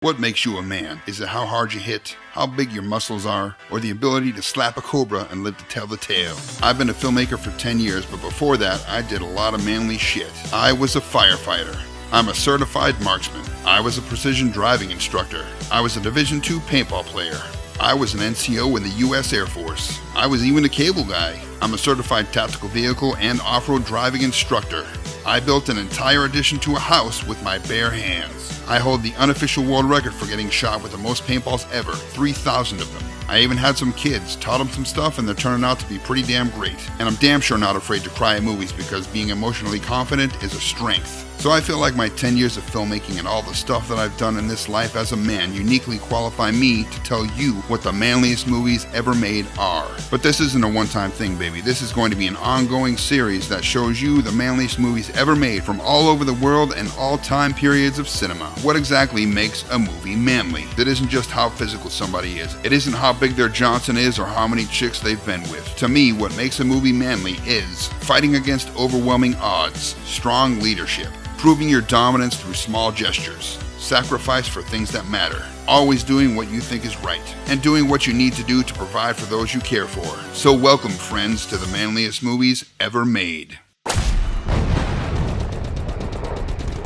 What makes you a man? Is it how hard you hit, how big your muscles are, or the ability to slap a cobra and live to tell the tale? I've been a filmmaker for 10 years, but before that, I did a lot of manly shit. I was a firefighter. I'm a certified marksman. I was a precision driving instructor. I was a Division II paintball player. I was an NCO in the U.S. Air Force. I was even a cable guy. I'm a certified tactical vehicle and off-road driving instructor. I built an entire addition to a house with my bare hands. I hold the unofficial world record for getting shot with the most paintballs ever, 3,000 of them. I even had some kids, taught them some stuff, and they're turning out to be pretty damn great. And I'm damn sure not afraid to cry at movies because being emotionally confident is a strength. So I feel like my 10 years of filmmaking and all the stuff that I've done in this life as a man uniquely qualify me to tell you what the manliest movies ever made are. But this isn't a one-time thing, baby. This is going to be an ongoing series that shows you the manliest movies ever made from all over the world and all time periods of cinema. What exactly makes a movie manly? That isn't just how physical somebody is. It isn't how big their Johnson is or how many chicks they've been with. To me, what makes a movie manly is fighting against overwhelming odds, strong leadership, proving your dominance through small gestures, sacrifice for things that matter, always doing what you think is right, and doing what you need to do to provide for those you care for. So welcome, friends, to the manliest movies ever made.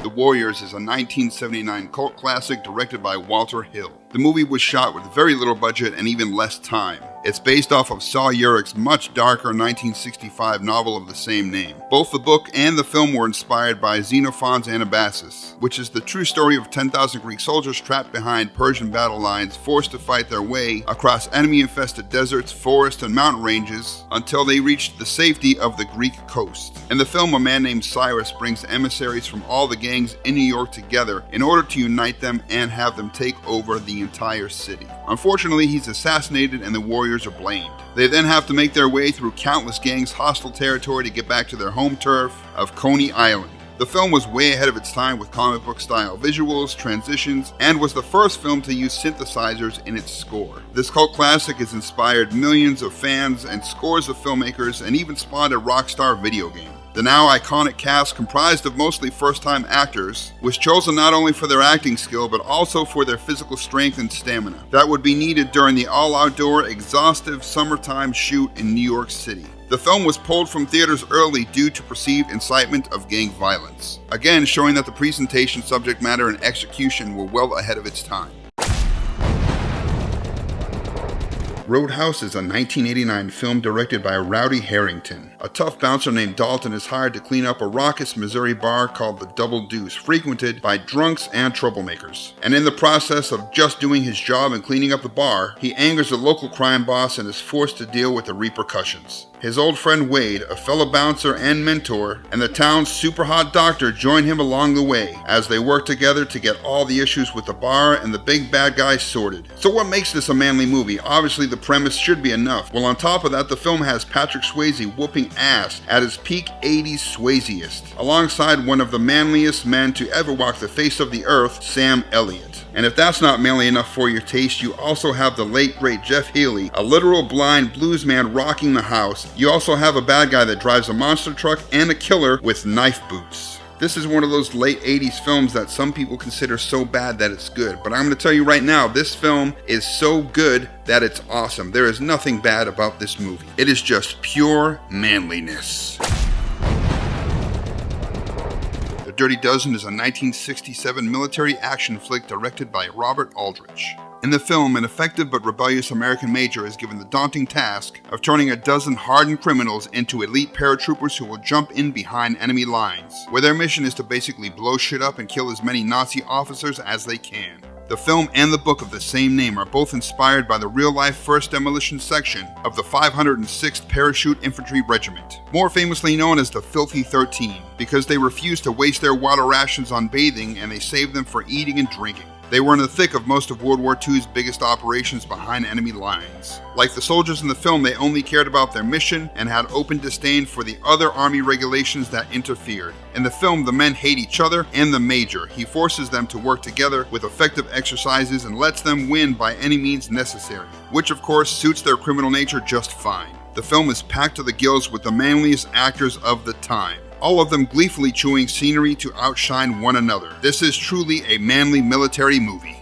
The Warriors is a 1979 cult classic directed by Walter Hill. The movie was shot with very little budget and even less time. It's based off of Saul Urich's much darker 1965 novel of the same name. Both the book and the film were inspired by Xenophon's Anabasis, which is the true story of 10,000 Greek soldiers trapped behind Persian battle lines, forced to fight their way across enemy-infested deserts, forests, and mountain ranges until they reached the safety of the Greek coast. In the film, a man named Cyrus brings emissaries from all the gangs in New York together in order to unite them and have them take over the entire city. Unfortunately, he's assassinated and the warriors are blamed. They then have to make their way through countless gangs' hostile territory to get back to their home turf of Coney Island. The film was way ahead of its time with comic book style visuals, transitions, and was the first film to use synthesizers in its score. This cult classic has inspired millions of fans and scores of filmmakers and even spawned a Rockstar video game. The now iconic cast, comprised of mostly first-time actors, was chosen not only for their acting skill but also for their physical strength and stamina that would be needed during the all-outdoor, exhaustive summertime shoot in New York City. The film was pulled from theaters early due to perceived incitement of gang violence, again showing that the presentation, subject matter, and execution were well ahead of its time. Roadhouse is a 1989 film directed by Rowdy Harrington. A tough bouncer named Dalton is hired to clean up a raucous Missouri bar called the Double Deuce, frequented by drunks and troublemakers. And in the process of just doing his job and cleaning up the bar, he angers a local crime boss and is forced to deal with the repercussions. His old friend Wade, a fellow bouncer and mentor, and the town's super hot doctor join him along the way as they work together to get all the issues with the bar and the big bad guy sorted. So what makes this a manly movie? Obviously the premise should be enough. Well, on top of that, the film has Patrick Swayze whooping ass at his peak 80s Swayziest, alongside one of the manliest men to ever walk the face of the earth, Sam Elliott. And if that's not manly enough for your taste, you also have the late great Jeff Healey, a literal blind blues man rocking the house. You also have a bad guy that drives a monster truck and a killer with knife boots. This is one of those late 80s films that some people consider so bad that it's good. But I'm going to tell you right now, this film is so good that it's awesome. There is nothing bad about this movie. It is just pure manliness. The Dirty Dozen is a 1967 military action flick directed by Robert Aldrich. In the film, an effective but rebellious American major is given the daunting task of turning a dozen hardened criminals into elite paratroopers who will jump in behind enemy lines, where their mission is to basically blow shit up and kill as many Nazi officers as they can. The film and the book of the same name are both inspired by the real-life 1st Demolition Section of the 506th Parachute Infantry Regiment, more famously known as the Filthy 13, because they refused to waste their water rations on bathing and they saved them for eating and drinking. They were in the thick of most of World War II's biggest operations behind enemy lines. Like the soldiers in the film, they only cared about their mission and had open disdain for the other army regulations that interfered. In the film, the men hate each other and the major. He forces them to work together with effective exercises and lets them win by any means necessary, which of course suits their criminal nature just fine. The film is packed to the gills with the manliest actors of the time, all of them gleefully chewing scenery to outshine one another. This is truly a manly military movie.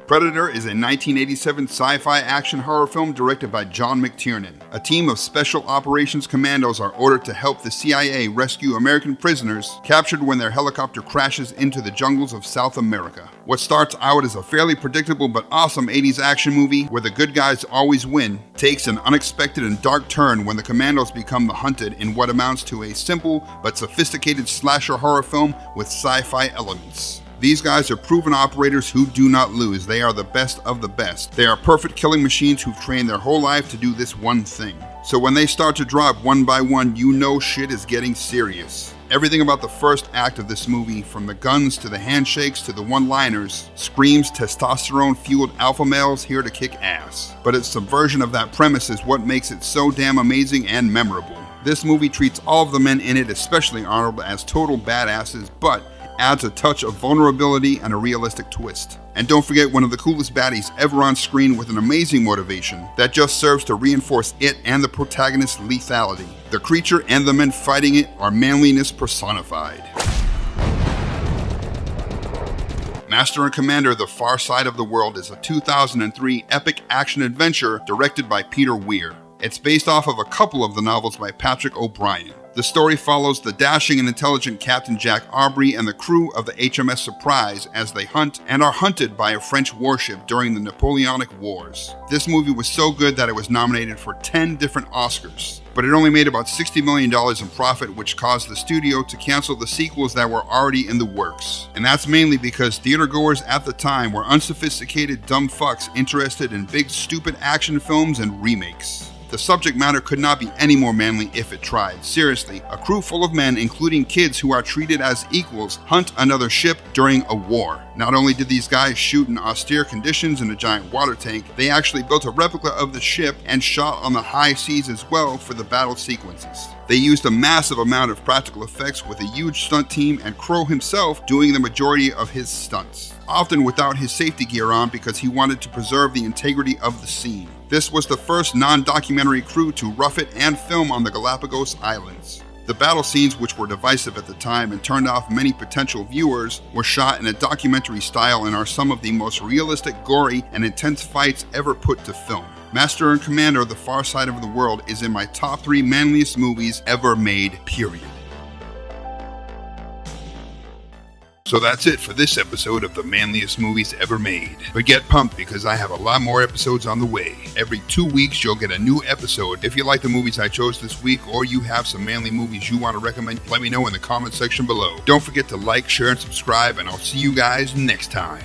Predator is a 1987 sci-fi action horror film directed by John McTiernan. A team of special operations commandos are ordered to help the CIA rescue American prisoners captured when their helicopter crashes into the jungles of South America. What starts out as a fairly predictable but awesome 80s action movie where the good guys always win takes an unexpected and dark turn when the commandos become the hunted in what amounts to a simple but sophisticated slasher horror film with sci-fi elements. These guys are proven operators who do not lose. They are the best of the best. They are perfect killing machines who've trained their whole life to do this one thing. So when they start to drop one by one, you know shit is getting serious. Everything about the first act of this movie, from the guns to the handshakes to the one-liners, screams testosterone-fueled alpha males here to kick ass. But its subversion of that premise is what makes it so damn amazing and memorable. This movie treats all of the men in it, especially Arnold, as total badasses, but adds a touch of vulnerability and a realistic twist. And don't forget one of the coolest baddies ever on screen with an amazing motivation that just serves to reinforce it and the protagonist's lethality. The creature and the men fighting it are manliness personified. Master and Commander: The Far Side of the World is a 2003 epic action-adventure directed by Peter Weir. It's based off of a couple of the novels by Patrick O'Brian. The story follows the dashing and intelligent Captain Jack Aubrey and the crew of the HMS Surprise as they hunt and are hunted by a French warship during the Napoleonic Wars. This movie was so good that it was nominated for 10 different Oscars, but it only made about $60 million in profit, which caused the studio to cancel the sequels that were already in the works. And that's mainly because theatergoers at the time were unsophisticated dumb fucks interested in big stupid action films and remakes. The subject matter could not be any more manly if it tried. Seriously, a crew full of men, including kids who are treated as equals, hunt another ship during a war. Not only did these guys shoot in austere conditions in a giant water tank, they actually built a replica of the ship and shot on the high seas as well for the battle sequences. They used a massive amount of practical effects with a huge stunt team and Crow himself doing the majority of his stunts, often without his safety gear on because he wanted to preserve the integrity of the scene. This was the first non-documentary crew to rough it and film on the Galapagos Islands. The battle scenes, which were divisive at the time and turned off many potential viewers, were shot in a documentary style and are some of the most realistic, gory, and intense fights ever put to film. Master and Commander: The Far Side of the World is in my top 3 manliest movies ever made, period. So that's it for this episode of the manliest movies ever made. But get pumped because I have a lot more episodes on the way. Every 2 weeks you'll get a new episode. If you like the movies I chose this week or you have some manly movies you want to recommend, let me know in the comment section below. Don't forget to like, share, and subscribe, and I'll see you guys next time.